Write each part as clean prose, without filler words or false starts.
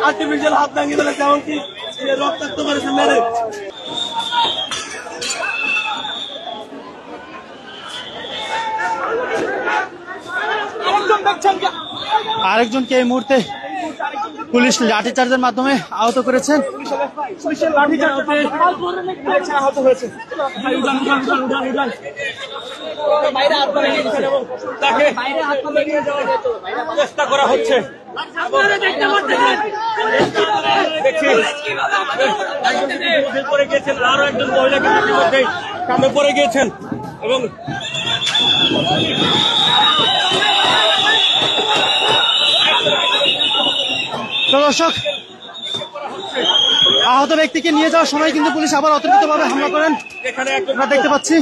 Artificial হাত ভাঙিয়ে ফেলেছে, এমনকি রক্তাক্ত করেছে মেরে। আরেকজনকে এই মুহূর্তে পুলিশ লাঠিচার্জের মাধ্যমে আহত করেছেন। পুলিশের লাঠিচার্জে আহত হয়েছে। তাকে চেষ্টা করা হচ্ছে। পড়ে গিয়েছেন, আরো একজন মহিলা কিন্তু ইতিমধ্যেই কামে পড়ে গিয়েছেন এবং দর্শক, আহত ব্যক্তিকে নিয়ে যাওয়ার সময় কিন্তু পুলিশ আবার অতর্কিতভাবে হামলা করেন, আমরা দেখতে পাচ্ছি।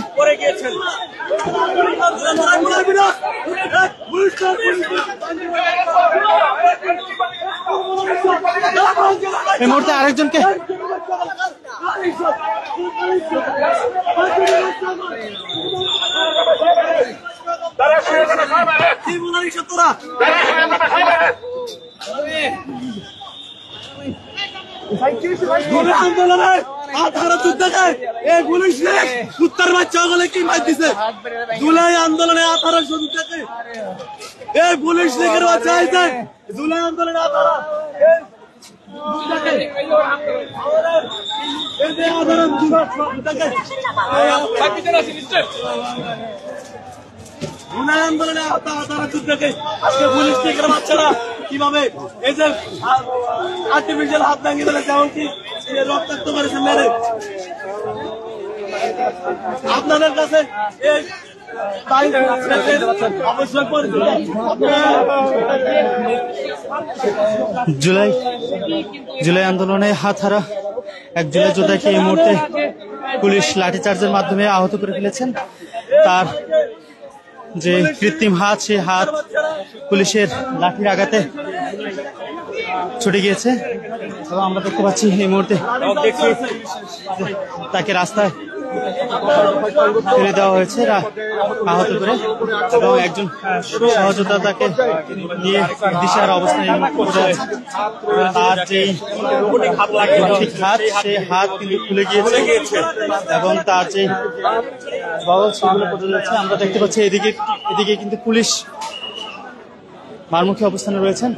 এই মুহূর্তে আরেকজনকে আন্দোলনের কুত্তার বাচ্চা হলে কি মার দিছে? জুলাই আন্দোলনে 1800 যুদ্ধকে এই পুলিশ লীগের বাচ্চা আছে। জুলাই আন্দোলনে 18 আন্দোলনে যুদ্ধকে আজকে পুলিশ লীগের বাচ্চারা কিভাবে এই যে আর্টিফিশিয়াল হাত ভাঙিয়ে ফেলেছে, এমনকি রক্তাক্ত করেছে মেরে। আপনাদের কাছে জুলাই আন্দোলনে হাত হারা এক জুলাই যোদ্ধাকে এই মুহূর্তে পুলিশ লাঠিচার্জের মাধ্যমে আহত করে ফেলেছেন। তার যে কৃত্রিম হাত, সেই হাত পুলিশের লাঠির আঘাতে ছুটে গিয়েছে এবং আমরা দেখতে পাচ্ছি এই মুহূর্তে তাকে রাস্তায় ফেলে দেওয়া হয়েছে আহত করে, এবং একজন সহযোদ্ধা তাকে নিয়ে দিশার অবস্থায় তার যেই হাত, সেই হাত কিন্তু খুলে গিয়েছে এবং তার যে বগল সেগুলো পড়ে যাচ্ছে। আমরা দেখতে পাচ্ছি এদিকে কিন্তু পুলিশ মারমুখী অবস্থানে রয়েছেন।